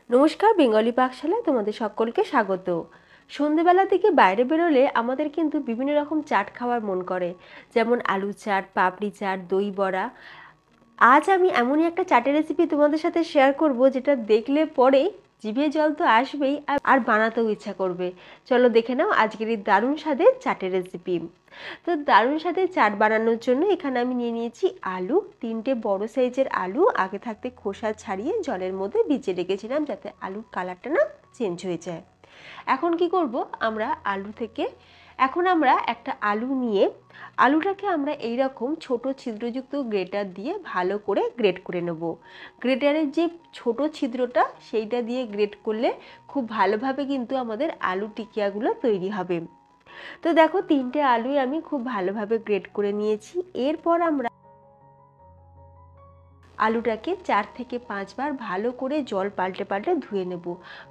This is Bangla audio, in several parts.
নমস্কার, বেঙ্গলি পাকশালায় তোমাদের সকলকে স্বাগত। সন্ধেবেলা থেকে বাইরে বেরোলে আমাদের কিন্তু বিভিন্ন রকম চাট খাওয়ার মন করে, যেমন আলু চাট, পাপড়ি চাট, দই বড়া। আজ আমি এমনই একটা চাটের রেসিপি তোমাদের সাথে শেয়ার করব, যেটা দেখলে পরেই জিভে জল তো আসবেই, আর বানাতেও ইচ্ছা করবে। চলো দেখে নাও আজকের এই দারুণ স্বাদের চাটের রেসিপি। তো দারুণ স্বাদের চাট বানানোর জন্য এখানে আমি নিয়ে নিয়েছি আলু। 3টে বড় সাইজের আলু আগে থাকতে খোসা ছাড়িয়ে জলের মধ্যে ভিজিয়ে রেখেছিলাম, যাতে আলুর কালারটা না চেঞ্জ হয়ে যায়। এখন কি করব, এখন আমরা একটা আলু নিয়ে আলুটাকে আমরা এই রকম ছোট ছিদ্রযুক্ত গ্রেটার দিয়ে ভালো করে গ্রেট করে নেব। গ্রেটারের যে ছোট ছিদ্রটা সেইটা দিয়ে গ্রেট করলে খুব ভালোভাবে কিন্তু আমাদের আলু টিকিয়াগুলো তৈরি হবে। তো দেখো 3টে আলুই আমি খুব ভালোভাবে গ্রেট করে নিয়েছি। এরপর আমরা আলুটাকে 4 থেকে 5 বার ভালো করে জল পাল্টে পাল্টে ধুয়ে নেব,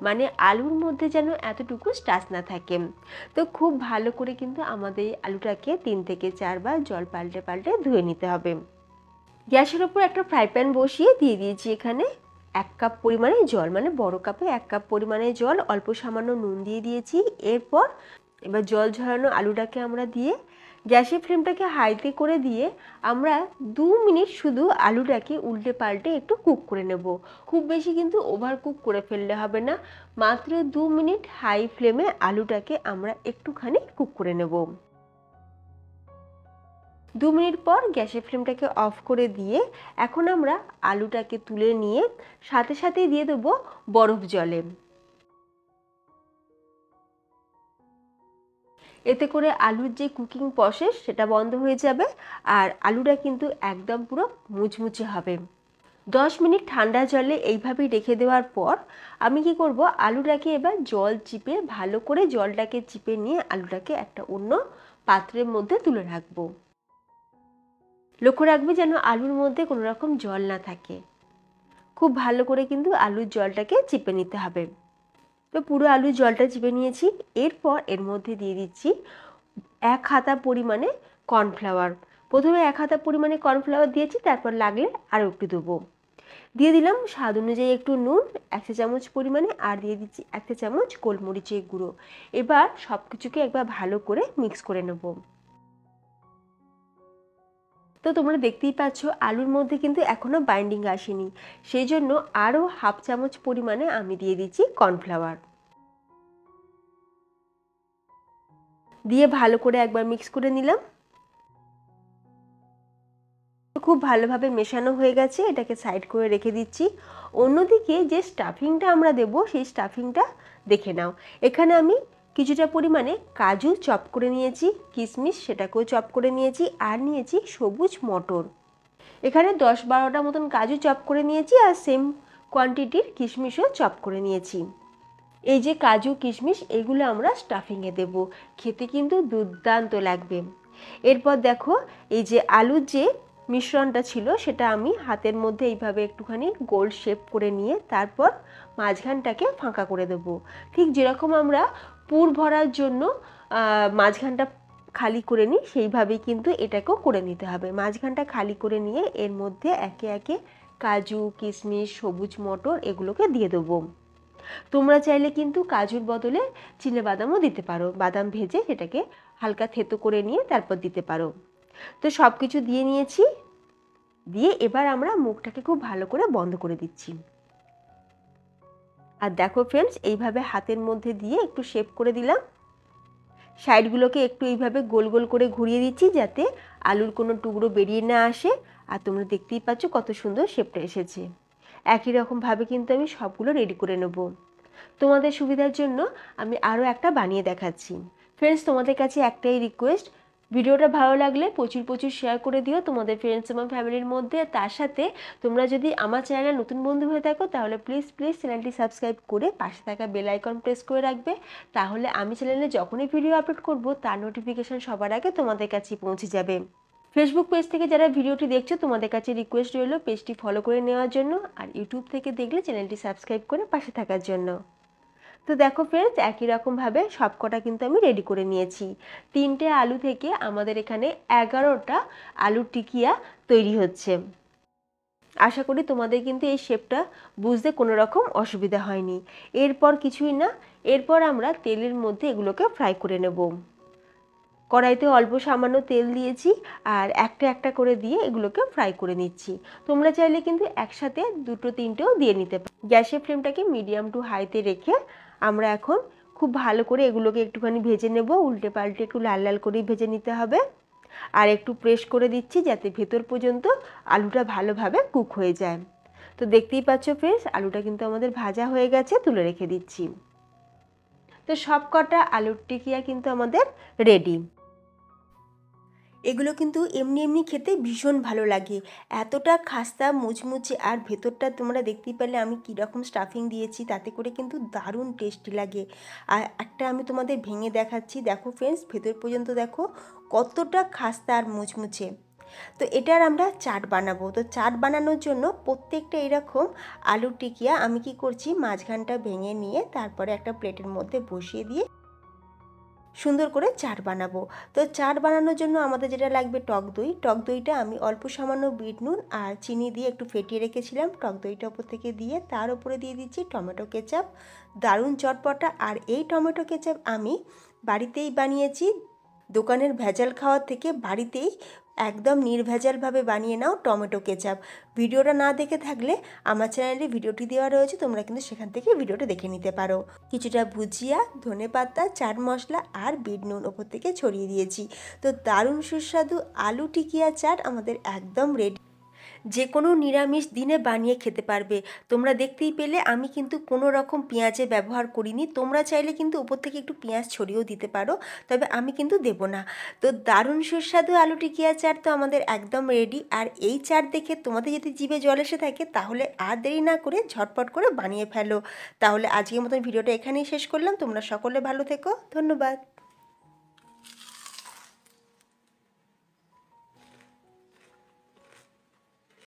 মানে আলুর মধ্যে যেন এতটুকু স্টার্চ না থাকে। তো খুব ভালো করে কিন্তু আমাদের আলুটাকে 3 থেকে 4 বার জল পাল্টে পাল্টে ধুয়ে নিতে হবে। গ্যাসের ওপর একটা ফ্রাই প্যান বসিয়ে দিয়ে দিয়েছি এখানে 1 কাপ পরিমাণে জল, মানে বড় কাপে 1 কাপ পরিমাণে জল, অল্প সামান্য নুন দিয়ে দিয়েছি। এবার জল ঝরানো আলুটাকে আমরা দিয়ে গ্যাসের ফ্লেমটাকে হাইতে করে দিয়ে আমরা 2 মিনিট শুধু আলুটাকে উল্টে পাল্টে একটু কুক করে নেব। খুব বেশি কিন্তু ওভার কুক করে ফেললে হবে না, মাত্র 2 মিনিট হাই ফ্লেমে আলুটাকে আমরা একটুখানি কুক করে নেব। 2 মিনিট পর গ্যাসের ফ্লেমটাকে অফ করে দিয়ে এখন আমরা আলুটাকে তুলে নিয়ে সাথে সাথেই দিয়ে দেবো বরফ জলে। এতে করে আলুর যে কুকিং প্রসেস সেটা বন্ধ হয়ে যাবে, আর আলুটা কিন্তু একদম পুরো মুচমুচে হবে। 10 মিনিট ঠান্ডা জলে এইভাবেই রেখে দেওয়ার পর আমি কি করব, আলুটাকে এবার জল চিপে ভালো করে জলটাকে চিপে নিয়ে আলুটাকে একটা অন্য পাত্রের মধ্যে তুলে রাখবো। লক্ষ্য রাখবে যেন আলুর মধ্যে কোনো রকম জল না থাকে। খুব ভালো করে কিন্তু আলুর জলটাকে চিপে নিতে হবে। তো পুরো আলুর জলটা চিপে নিয়েছি। এরপর এর মধ্যে দিয়ে দিচ্ছি 1 হাতা পরিমাণে কর্নফ্লাওয়ার। প্রথমে 1 হাতা পরিমাণে কর্নফ্লাওয়ার দিয়েছি, তারপর লাগলে আরও একটু দেবো। দিয়ে দিলাম স্বাদ অনুযায়ী একটু নুন 1 চা চামচ পরিমাণে, আর দিয়ে দিচ্ছি 1 চা চামচ গোলমরিচের গুঁড়ো। এবার সব কিছুকে একবার ভালো করে মিক্স করে নেব। তো তোমরা দেখতেই পাচ্ছ আলুর মধ্যে কিন্তু এখনও বাইন্ডিং আসেনি, সেই জন্য আরও 1/2 চামচ পরিমাণে আমি দিয়ে দিচ্ছি কর্নফ্লাওয়ার। দিয়ে ভালো করে একবার মিক্স করে নিলাম। খুব ভালোভাবে মেশানো হয়ে গেছে, এটাকে সাইড করে রেখে দিচ্ছি। অন্যদিকে যে স্টাফিংটা আমরা দেব সেই স্টাফিংটা দেখে নাও। এখানে আমি কিছুটা পরিমাণে কাজু চপ করে নিয়েছি, কিশমিশ সেটাকেও চপ করে নিয়েছি, আর নিয়েছি সবুজ মটর। এখানে 10-12টা মতন কাজু চপ করে নিয়েছি, আর সেম কোয়ান্টিটির কিশমিশও চপ করে নিয়েছি। এই যে কাজু কিশমিশ এগুলো আমরা স্টাফিংয়ে দেব, খেতে কিন্তু দুর্দান্ত লাগবে। এরপর দেখো এই যে আলুর যে মিশ্রণটা ছিল সেটা আমি হাতের মধ্যে এইভাবে একটুখানি গোল শেপ করে নিয়ে তারপর মাঝখানটাকে ফাঁকা করে দেব। ঠিক যেরকম আমরা পুর ভরার জন্য মাঝখানটা খালি করে নিই, সেইভাবেই কিন্তু এটাকেও করে নিতে হবে। মাঝখানটা খালি করে নিয়ে এর মধ্যে একে একে কাজু কিশমিশ সবুজ মটর এগুলোকে দিয়ে দেবো। তোমরা চাইলে কিন্তু কাজুর বদলে চিনেবাদামও দিতে পারো, বাদাম ভেজে সেটাকে হালকা থেতো করে নিয়ে তারপর দিতে পারো। তো সব কিছু দিয়ে নিয়েছি, দিয়ে এবার আমরা মুখটাকে খুব ভালো করে বন্ধ করে দিচ্ছি। আর দেখো ফ্রেন্ডস, এইভাবে হাতের মধ্যে দিয়ে একটু শেপ করে দিলাম। সাইডগুলোকে একটু এইভাবে গোল গোল করে ঘুরিয়ে দিচ্ছি যাতে আলুর কোনো টুকরো বেরিয়ে না আসে। আর তোমরা দেখতেই পাচ্ছ কত সুন্দর শেপটা এসেছে। একই রকমভাবে কিন্তু আমি সবগুলো রেডি করে নেব। তোমাদের সুবিধার জন্য আমি আরও একটা বানিয়ে দেখাচ্ছি। ফ্রেন্ডস, তোমাদের কাছে একটাই রিকোয়েস্ট, ভিডিওটা ভালো লাগলে প্রচুর প্রচুর শেয়ার করে দিও তোমাদের ফ্রেন্ডস এবং ফ্যামিলির মধ্যে। তার সাথে তোমরা যদি আমার চ্যানেলে নতুন বন্ধু হয়ে থাকো তাহলে প্লিজ প্লিজ চ্যানেলটি সাবস্ক্রাইব করে পাশে থাকা বেল আইকন প্রেস করে রাখবে। তাহলে আমি চ্যানেলে যখনই ভিডিও আপলোড করব তার নোটিফিকেশন সবার আগে তোমাদের কাছে পৌঁছে যাবে। ফেসবুক পেজ থেকে যারা ভিডিওটি দেখছো তোমাদের কাছে রিকোয়েস্ট রইল পেজটি ফলো করে নেওয়ার জন্য, আর ইউটিউব থেকে দেখলে চ্যানেলটি সাবস্ক্রাইব করে পাশে থাকার জন্য। তো দেখো ফ্রেন্ডস, একই রকমভাবে সবকটা কিন্তু আমি রেডি করে নিয়েছি। 3টে আলু থেকে আমাদের এখানে 11টা আলুর টিকিয়া তৈরি হচ্ছে। আশা করি তোমাদের কিন্তু এই শেপটা বুঝতে কোনো রকম অসুবিধা হয়নি। এরপর কিছুই না, এরপর আমরা তেলের মধ্যে এগুলোকে ফ্রাই করে নেব। কড়াইতে অল্প সামান্য তেল দিয়েছি আর একটা একটা করে দিয়ে এগুলোকে ফ্রাই করে নিচ্ছি। তোমরা চাইলে কিন্তু একসাথে দুটো তিনটেও দিয়ে নিতে পারো। গ্যাসের ফ্লেমটাকে মিডিয়াম টু হাইতে রেখে আমরা এখন খুব ভালো করে এগুলোকে একটুখানি ভেজে নেব। উল্টে পাল্টে একটু লাল লাল করেই ভেজে নিতে হবে। আর একটু প্রেস করে দিচ্ছি যাতে ভেতর পর্যন্ত আলুটা ভালোভাবে কুক হয়ে যায়। তো দেখতেই পাচ্ছ ফ্রেন্ডস, আলুটা কিন্তু আমাদের ভাজা হয়ে গেছে, তুলে রেখে দিচ্ছি। তো সব কটা আলুর টিকিয়া কিন্তু আমাদের রেডি। এগুলো কিন্তু এমনি এমনি খেতে ভীষণ ভালো লাগে, এতটা খাস্তা মুচমুচে, আর ভেতরটা তোমরা দেখতেই পেলে আমি কীরকম স্টাফিং দিয়েছি, তাতে করে কিন্তু দারুণ টেস্টি লাগে। আর একটা আমি তোমাদের ভেঙে দেখাচ্ছি, দেখো ফ্রেন্ডস, ভেতর পর্যন্ত দেখো কতটা খাস্তা আর মুচমুচে। তো এটার আমরা চাট বানাবো। তো চাট বানানোর জন্য প্রত্যেকটা এরকম আলুর টিকিয়া আমি কি করছি, মাঝখানটা ভেঙে নিয়ে তারপরে একটা প্লেটের মধ্যে বসিয়ে দিয়ে সুন্দর করে চাট বানাবো। তো চাট বানানোর জন্য আমাদের যেটা লাগবে টক দই। টক দইটা আমি অল্প সামান্য বিট নুন আর চিনি দিয়ে একটু ফেটিয়ে রেখেছিলাম। টক দইটা ওপর থেকে দিয়ে তার উপরে দিয়ে দিচ্ছি টমেটো কেচাপ, দারুণ চটপটা। আর এই টমেটো কেচাপ আমি বাড়িতেই বানিয়েছি, দোকানের ভেজাল খাওয়ার থেকে বাড়িতেই একদম নির্ভেজালভাবে বানিয়ে নাও টমেটো কেচাপ। ভিডিওটা না দেখে থাকলে আমার চ্যানেলে ভিডিওটি দেওয়া রয়েছে, তোমরা কিন্তু সেখান থেকে ভিডিওটা দেখে নিতে পারো। কিছুটা ভুজিয়া, ধনেপাতা, চাট মশলা আর বিট নুন ওপর থেকে ছড়িয়ে দিয়েছি। তো দারুণ সুস্বাদু আলু টিকিয়া চাট আমাদের একদম রেডি। যে কোনো নিরামিষ দিনে বানিয়ে খেতে পারবে। তোমরা দেখতেই পেলে আমি কিন্তু কোনো রকম পেঁয়াজের ব্যবহার করিনি। তোমরা চাইলে কিন্তু উপর থেকে একটু পেঁয়াজ ছড়িয়েও দিতে পারো, তবে আমি কিন্তু দেব না। তো দারুণ সুস্বাদু আলু টিকিয়া চাট তো আমাদের একদম রেডি। আর এই চাট দেখে তোমাদের যদি জিভে জল এসে থাকে তাহলে আর দেরি না করে ঝটপট করে বানিয়ে ফেলো। তাহলে আজকের মতন ভিডিওটা এখানেই শেষ করলাম। তোমরা সকলে ভালো থেকো, ধন্যবাদ।